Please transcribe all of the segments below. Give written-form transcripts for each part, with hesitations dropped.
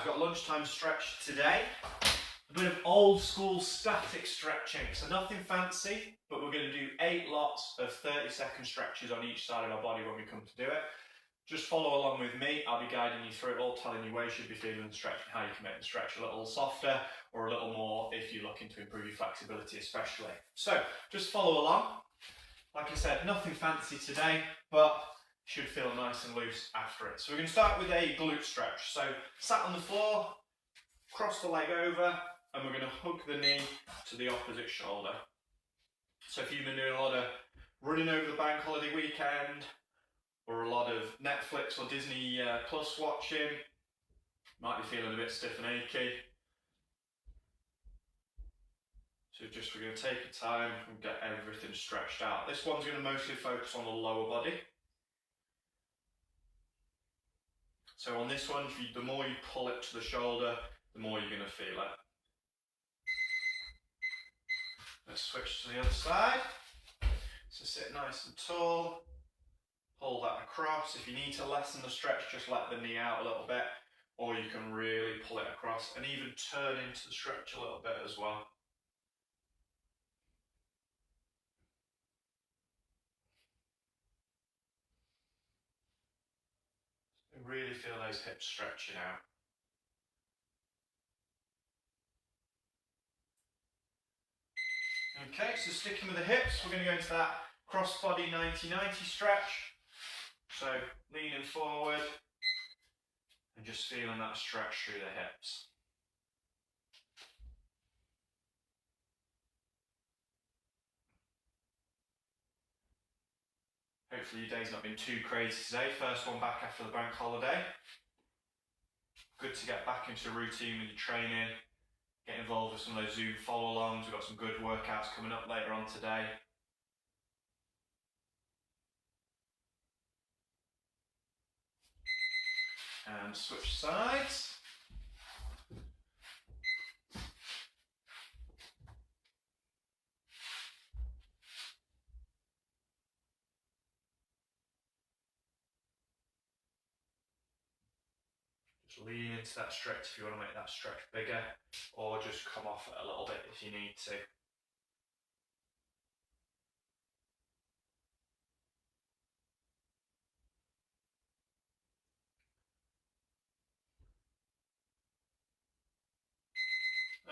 we've got lunchtime stretch today. A bit of old school static stretching, so nothing fancy, but we're going to do 8 lots of 30-second stretches on each side of our body when we come to do it. Just follow along with me. I'll be guiding you through it all, telling you where you should be feeling the stretch and how you can make the stretch a little softer or a little more if you're looking to improve your flexibility especially. So just follow along. Like I said, nothing fancy today, but should feel nice and loose after it. So we're going to start with a glute stretch. So sat on the floor, cross the leg over, and we're going to hug the knee to the opposite shoulder. So if you've been doing a lot of running over the bank holiday weekend, or a lot of Netflix or Disney Plus watching, might be feeling a bit stiff and achy. So we're going to take a time and get everything stretched out. This one's going to mostly focus on the lower body. So on this one, the more you pull it to the shoulder, the more you're going to feel it. Let's switch to the other side. So sit nice and tall. Pull that across. If you need to lessen the stretch, just let the knee out a little bit, or you can really pull it across and even turn into the stretch a little bit as well. Really feel those hips stretching out. Okay, so sticking with the hips, we're going to go into that cross-body 90-90 stretch. So leaning forward and just feeling that stretch through the hips. Hopefully your day's not been too crazy today. First one back after the bank holiday. Good to get back into a routine with your training. Get involved with some of those Zoom follow-alongs. We've got some good workouts coming up later on today. And switch sides. Just lean into that stretch if you want to make that stretch bigger, or just come off it a little bit if you need to.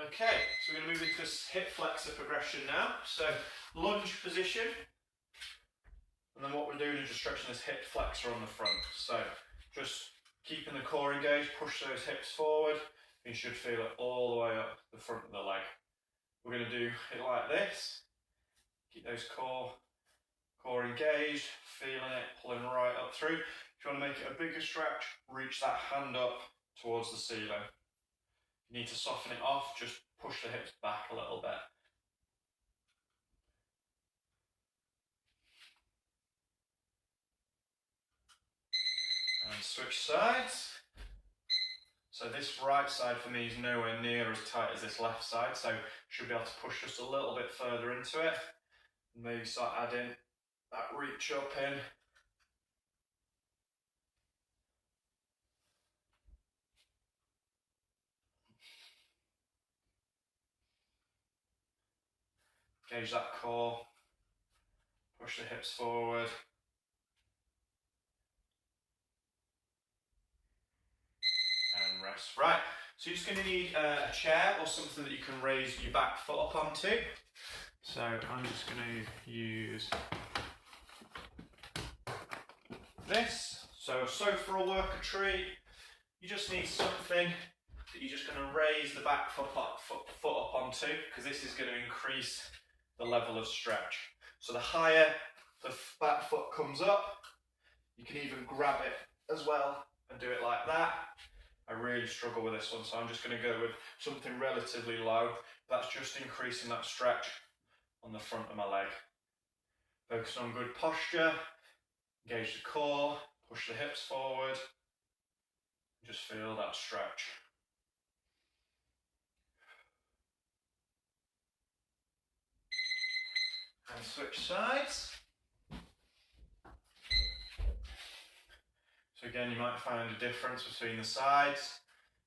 Okay, so we're going to move into this hip flexor progression now. So lunge position, and then what we're doing is just stretching this hip flexor on the front. So just keeping the core engaged, push those hips forward. You should feel it all the way up the front of the leg. We're going to do it like this. Keep those core engaged, feeling it, pulling right up through. If you want to make it a bigger stretch, reach that hand up towards the ceiling. You need to soften it off, just push the hips back a little bit. And switch sides. So this right side for me is nowhere near as tight as this left side, so should be able to push just a little bit further into it. Maybe start adding that reach up in. Engage that core, push the hips forward. And rest. Right, so you're just going to need a chair or something that you can raise your back foot up onto. So I'm just going to use this. So a sofa or worker tree. You just need something that you're just going to raise the back foot up onto, because this is going to increase the level of stretch. So the higher the back foot comes up, you can even grab it as well and do it like that. I really struggle with this one, so I'm just going to go with something relatively low. That's just increasing that stretch on the front of my leg. Focus on good posture, engage the core, push the hips forward, just feel that stretch. And switch sides. So again, you might find a difference between the sides.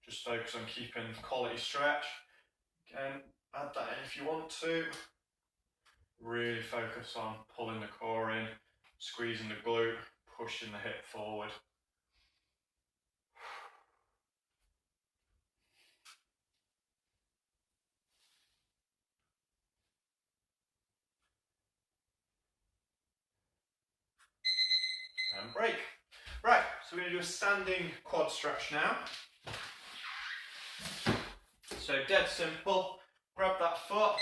Just focus on keeping quality stretch. Again, add that in if you want to. Really focus on pulling the core in, squeezing the glute, pushing the hip forward. And break. Right, so we're going to do a standing quad stretch now. So dead simple, grab that foot.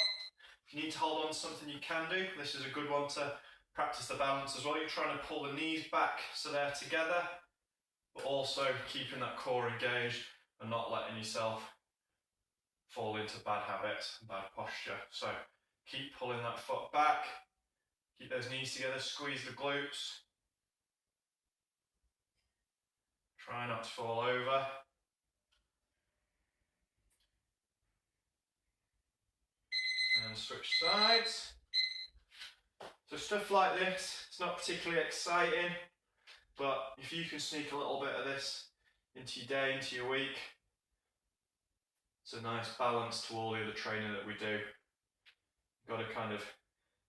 If you need to hold on to something, you can do. This is a good one to practice the balance as well. You're trying to pull the knees back so they're together, but also keeping that core engaged and not letting yourself fall into bad habits and bad posture. So keep pulling that foot back, keep those knees together, squeeze the glutes. Try not to fall over. And switch sides. So stuff like this, it's not particularly exciting, but if you can sneak a little bit of this into your day, into your week, it's a nice balance to all the other training that we do. You've got to kind of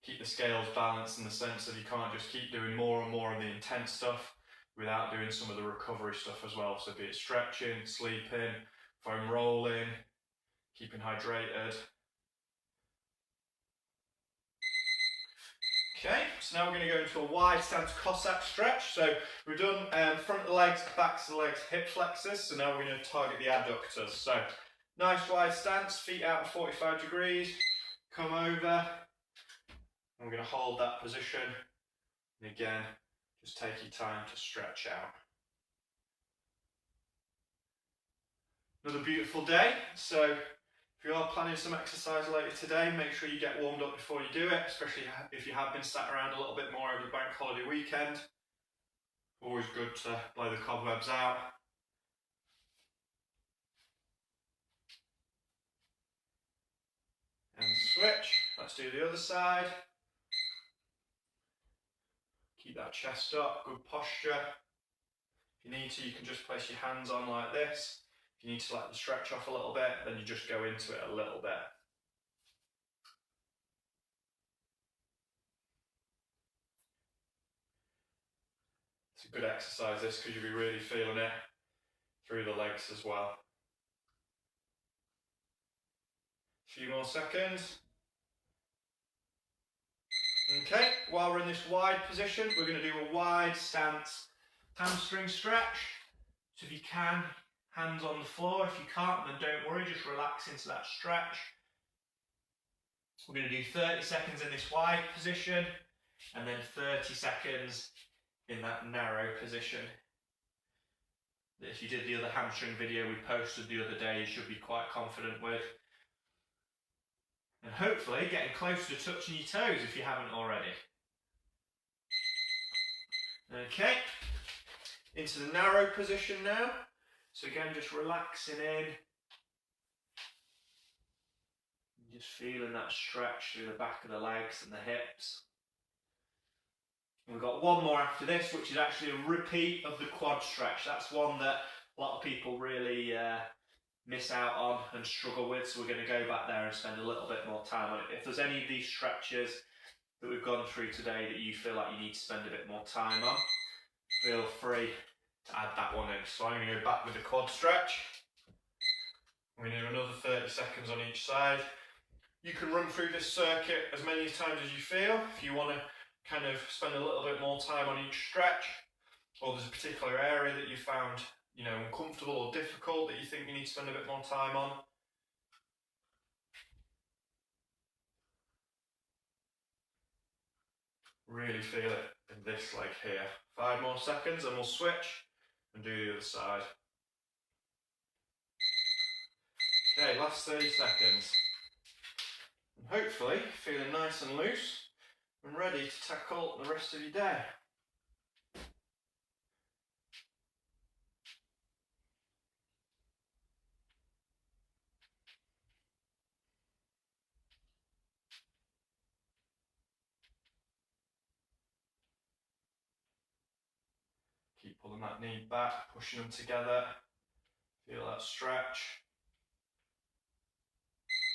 keep the scales balanced in the sense that you can't just keep doing more and more of the intense stuff without doing some of the recovery stuff as well. So be it stretching, sleeping, foam rolling, keeping hydrated. Okay, so now we're going to go into a wide stance Cossack stretch. So we've done front of the legs, backs of the legs, hip flexors. So now we're going to target the adductors. So nice wide stance, feet out at 45 degrees. Come over. I'm going to hold that position. And again, just take your time to stretch out. Another beautiful day. So if you are planning some exercise later today, make sure you get warmed up before you do it, especially if you have been sat around a little bit more over the bank holiday weekend. Always good to blow the cobwebs out. And switch. Let's do the other side. Keep that chest up, good posture. If you need to, you can just place your hands on like this. If you need to let the stretch off a little bit, then you just go into it a little bit. It's a good exercise this, because you'll be really feeling it through the legs as well. A few more seconds. Okay, while we're in this wide position, we're going to do a wide stance hamstring stretch. So if you can, hands on the floor. If you can't, then don't worry, just relax into that stretch. We're going to do 30 seconds in this wide position and then 30 seconds in that narrow position. If you did the other hamstring video we posted the other day, you should be quite confident with. And hopefully getting close to touching your toes if you haven't already. Okay, into the narrow position now. So again, just relaxing in. Just feeling that stretch through the back of the legs and the hips. And we've got one more after this, which is actually a repeat of the quad stretch. That's one that a lot of people really miss out on and struggle with, so we're going to go back there and spend a little bit more time on it. If there's any of these stretches that we've gone through today that you feel like you need to spend a bit more time on, feel free to add that one in. So I'm going to go back with the quad stretch. We're going to do another 30 seconds on each side. You can run through this circuit as many times as you feel. If you want to kind of spend a little bit more time on each stretch, or there's a particular area that you found uncomfortable or difficult that you think you need to spend a bit more time on. Really feel it in this leg here. 5 more seconds and we'll switch and do the other side. Okay, last 30 seconds. And hopefully feeling nice and loose and ready to tackle the rest of your day. Keep pulling that knee back, pushing them together. Feel that stretch.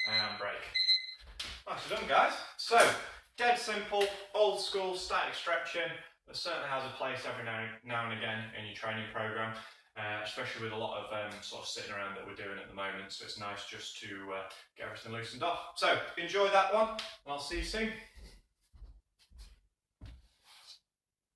And break. Nicely done, guys. So, dead simple, old school static stretching that certainly has a place every now and again in your training program, especially with a lot of sort of sitting around that we're doing at the moment. So it's nice just to get everything loosened off. So, enjoy that one, and I'll see you soon.